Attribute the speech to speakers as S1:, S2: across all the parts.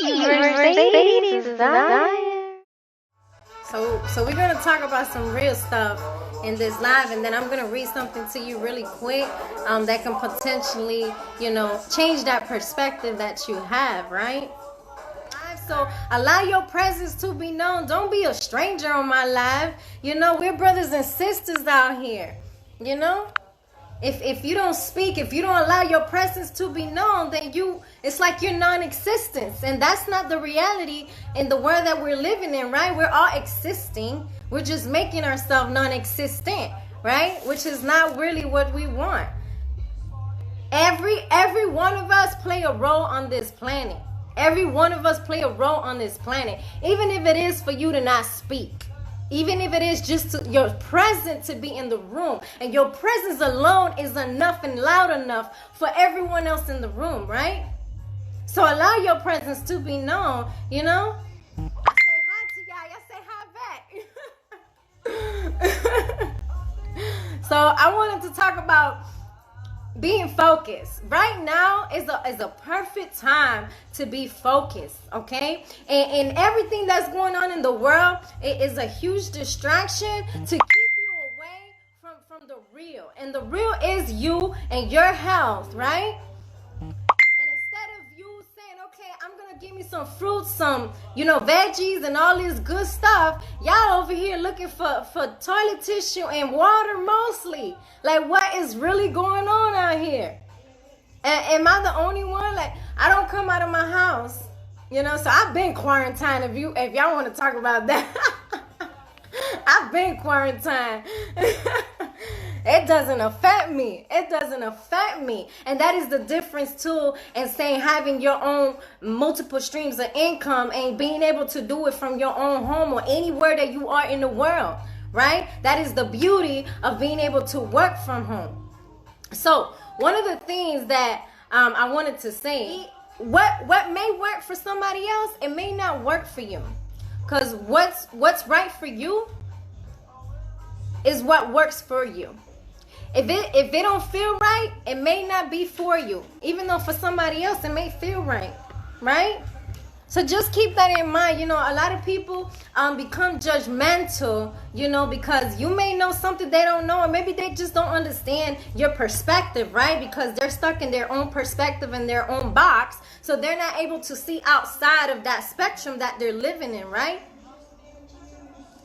S1: Mercedes Desire.
S2: So we're gonna talk about some real stuff in this live, and then I'm gonna read something to you really quick that can potentially, change that perspective that you have, right? So allow your presence to be known. Don't be a stranger on my live. We're brothers and sisters out here. If you don't speak, if you don't allow your presence to be known, then it's like you're non-existent. And that's not the reality in the world that we're living in, right? We're all existing. We're just making ourselves non-existent, right? Which is not really what we want. Every one of us play a role on this planet. Every one of us play a role on this planet. Even if it is for you to not speak. Even if it is just your presence to be in the room. And your presence alone is enough and loud enough for everyone else in the room, right? So allow your presence to be known, I say hi to y'all. Y'all say hi back. So I wanted to talk about being focused. Right now is a perfect time to be focused, okay? And everything that's going on in the world, it is a huge distraction to keep you away from the real. And the real is you and your health, right? I'm gonna give me some fruits, some veggies and all this good stuff. Y'all over here looking for toilet tissue and water mostly. Like, what is really going on out here? Am I the only one? Like, I don't come out of my house, so I've been quarantined. If y'all want to talk about that, I've been quarantined. It doesn't affect me. It doesn't affect me. And that is the difference too in saying having your own multiple streams of income and being able to do it from your own home or anywhere that you are in the world, right? That is the beauty of being able to work from home. So one of the things that I wanted to say, what may work for somebody else, it may not work for you. Because what's right for you is what works for you. If it don't feel right, it may not be for you. Even though for somebody else, it may feel right, right? So just keep that in mind. A lot of people become judgmental, because you may know something they don't know, or maybe they just don't understand your perspective, right? Because they're stuck in their own perspective in their own box, so they're not able to see outside of that spectrum that they're living in, right?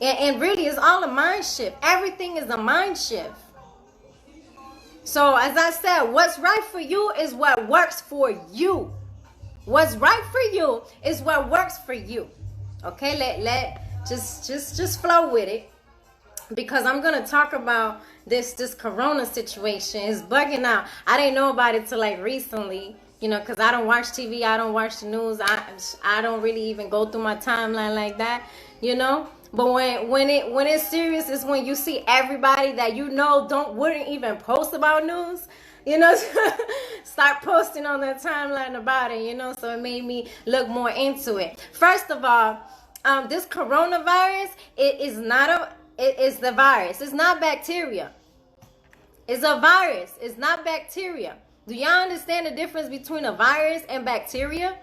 S2: And really, it's all a mind shift. Everything is a mind shift. So as I said, what's right for you is what works for you. What's right for you is what works for you. Okay, just flow with it, because I'm gonna talk about this corona situation. It's bugging out. I didn't know about it till like recently, because I don't watch TV, I don't watch the news, I don't really even go through my timeline like that, But when it's serious is when you see everybody that wouldn't even post about news, start posting on their timeline about it, so it made me look more into it. First of all, this coronavirus, it is the virus. It's not bacteria. It's a virus. It's not bacteria. Do y'all understand the difference between a virus and bacteria?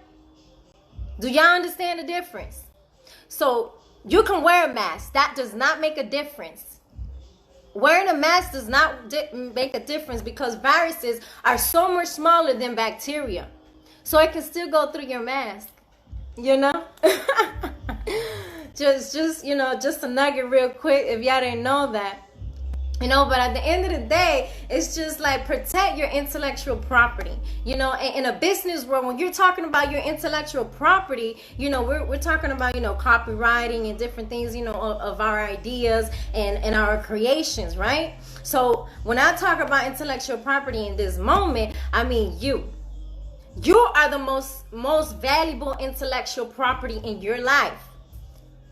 S2: Do y'all understand the difference? So you can wear a mask. That does not make a difference. Wearing a mask does not make a difference, because viruses are so much smaller than bacteria. So it can still go through your mask, just a nugget real quick if y'all didn't know that. But at the end of the day, it's just like protect your intellectual property. In a business world, when you're talking about your intellectual property, we're talking about, copywriting and different things, of our ideas and our creations, right? So when I talk about intellectual property in this moment, I mean you. You are the most valuable intellectual property in your life.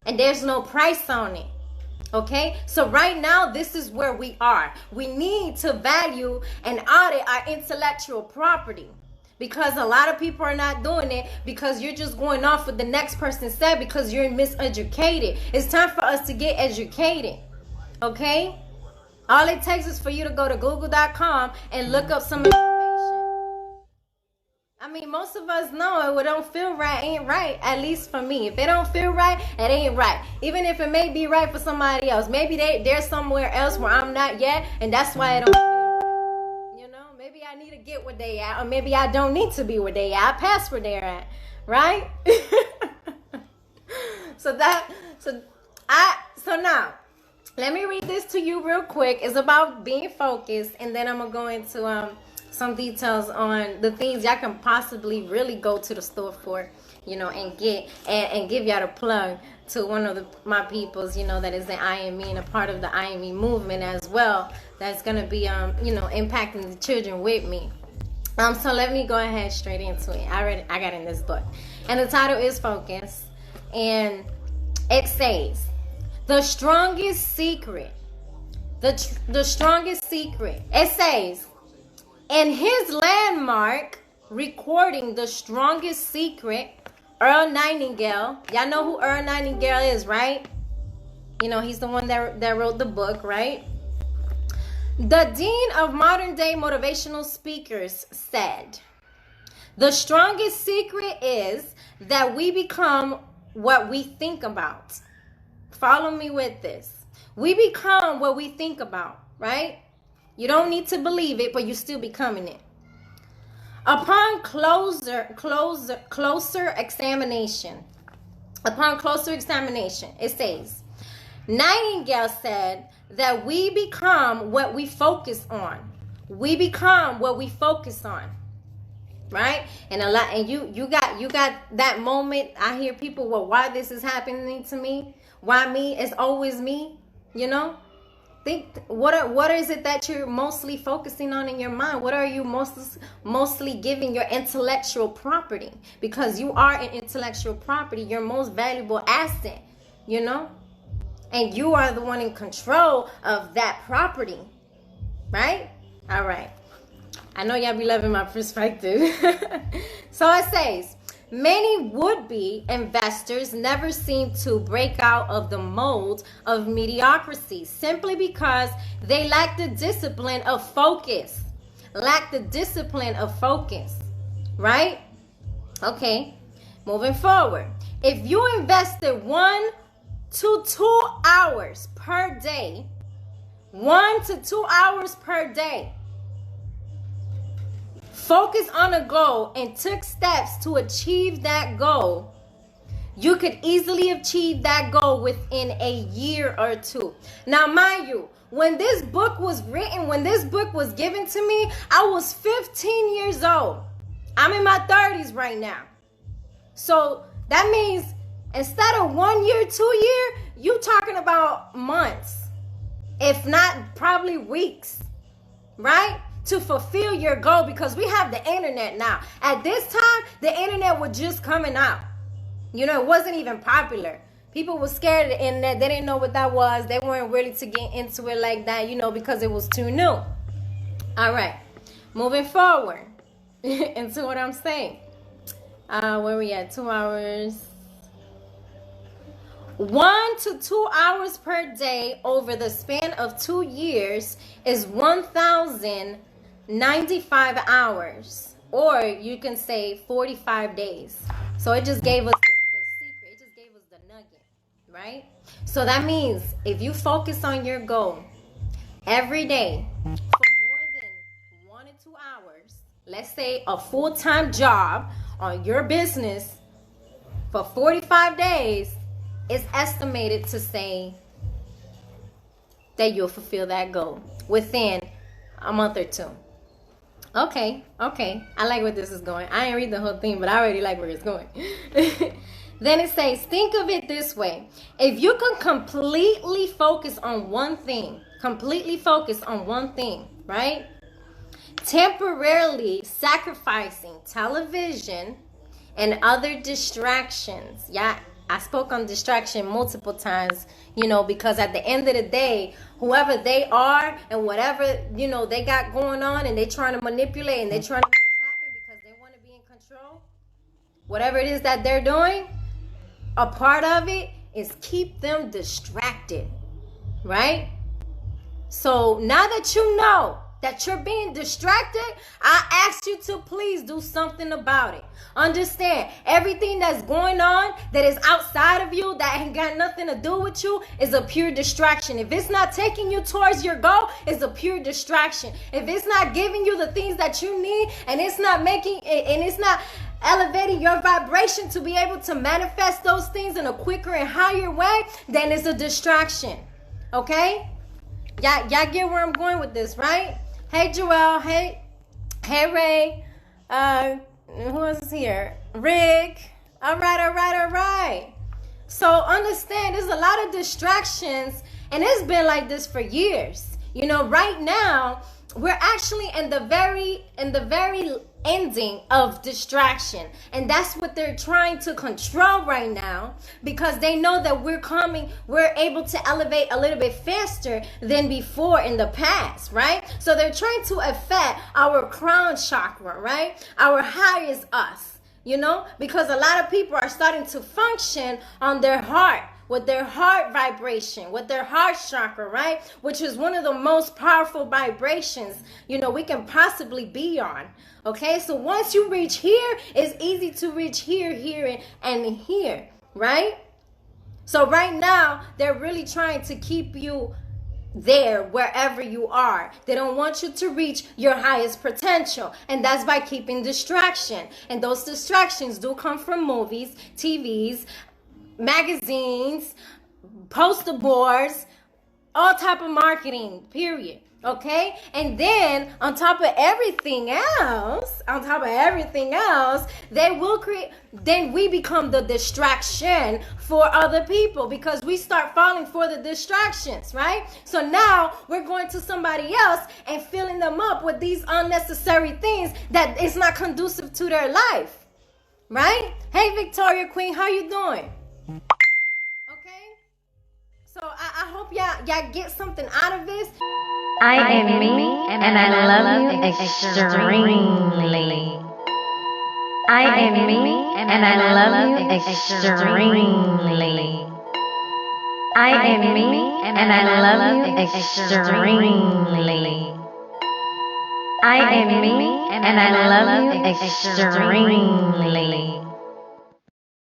S2: And there's no price on it. Okay, so right now, this is where we are. We need to value and audit our intellectual property, because a lot of people are not doing it, because you're just going off what the next person said, because you're miseducated. It's time for us to get educated, okay? All it takes is for you to go to google.com and look up some information. I mean, most of us know it. What don't feel right ain't right. At least for me, if it don't feel right, it ain't right. Even if it may be right for somebody else, maybe they're somewhere else where I'm not yet, and that's why it don't feel right. You know, maybe I need to get where they at, or maybe I don't need to be where they at. I pass where they're at, right? So now, let me read this to you real quick. It's about being focused, and then I'm gonna go into some details on the things y'all can possibly really go to the store for, you know, and get and give y'all the plug to one of my peoples, you know, that is the IME and a part of the IME movement as well. That's gonna be you know, impacting the children with me. So let me go ahead straight into it. I got in this book, and the title is Focus, and it says the strongest secret. The strongest secret. It says, in his landmark recording The Strongest Secret, Earl Nightingale, y'all know who Earl Nightingale is, right? You know, he's the one that wrote the book, right? The dean of modern day motivational speakers said, the strongest secret is that we become what we think about. Follow me with this. We become what we think about, right? You don't need to believe it, but you're still becoming it. Upon closer examination, it says, Nightingale said that we become what we focus on. We become what we focus on, right? And you got that moment. I hear people, well, why this is happening to me? Why me? It's always me, you know? Think, what is it that you're mostly focusing on in your mind? What are you mostly giving your intellectual property? Because you are an intellectual property, your most valuable asset, you know? And you are the one in control of that property, right? All right. I know y'all be loving my perspective. So it says, many would-be investors never seem to break out of the mold of mediocrity simply because they lack the discipline of focus. Right? Okay, moving forward. If you invested 1 to 2 hours per day, 1 to 2 hours per day, focus on a goal and took steps to achieve that goal, you could easily achieve that goal within a year or two. Now, mind you, when this book was written, when this book was given to me, I was 15 years old. I'm in my 30s right now. So that means instead of 1 year, 2 year, you talking about months, if not probably weeks, right? To fulfill your goal, because we have the internet now. At this time, the internet was just coming out. You know, it wasn't even popular. People were scared of the internet. They didn't know what that was. They weren't ready to get into it like that, you know, because it was too new. All right, moving forward into what I'm saying. Where we at? 2 hours. 1 to 2 hours per day over the span of 2 years is 1,095 hours, or you can say 45 days. So it just gave us the secret. It just gave us the nugget, right? So that means if you focus on your goal every day for more than 1 to 2 hours, let's say a full-time job on your business for 45 days, it's estimated to say that you'll fulfill that goal within a month or two. Okay. I like where this is going. I ain't read the whole thing, but I already like where it's going. Then it says, think of it this way. If you can completely focus on one thing, right? Temporarily sacrificing television and other distractions. Yeah, I spoke on distraction multiple times, you know, because at the end of the day, whoever they are and whatever, you know, they got going on and they trying to manipulate and they trying to make it happen because they want to be in control. Whatever it is that they're doing, a part of it is keep them distracted, right? So now that you know that you're being distracted, I ask you to please do something about it. Understand, everything that's going on that is outside of you, that ain't got nothing to do with you, is a pure distraction. If it's not taking you towards your goal, it's a pure distraction. If it's not giving you the things that you need, and it's not elevating your vibration to be able to manifest those things in a quicker and higher way, then it's a distraction. Okay? Y'all get where I'm going with this, right? Hey, Joelle. Hey, Ray. Who else is here? Rick. All right. So understand, there's a lot of distractions, and it's been like this for years. You know, right now, we're actually in the very ending of distraction, and that's what they're trying to control right now, because they know that we're able to elevate a little bit faster than before in the past, right? So they're trying to affect our crown chakra, right? Our highest us, you know, because a lot of people are starting to function on their heart, with their heart vibration, with their heart chakra, right? Which is one of the most powerful vibrations, you know, we can possibly be on. Okay, so once you reach here, it's easy to reach here, and here, right? So right now, they're really trying to keep you there wherever you are. They don't want you to reach your highest potential, and that's by keeping distraction. And those distractions do come from movies, TVs, magazines, poster boards, all type of marketing, period. Okay, and then on top of everything else, they will create, then we become the distraction for other people, because we start falling for the distractions, right? So now we're going to somebody else and filling them up with these unnecessary things that is not conducive to their life, right? Hey, Victoria Queen, how you doing? Okay, so I hope y'all get something out of this.
S1: I am me, and I love you extremely. I am me, and I love you extremely. I am me, and I love you extremely. I am me, and I love you extremely.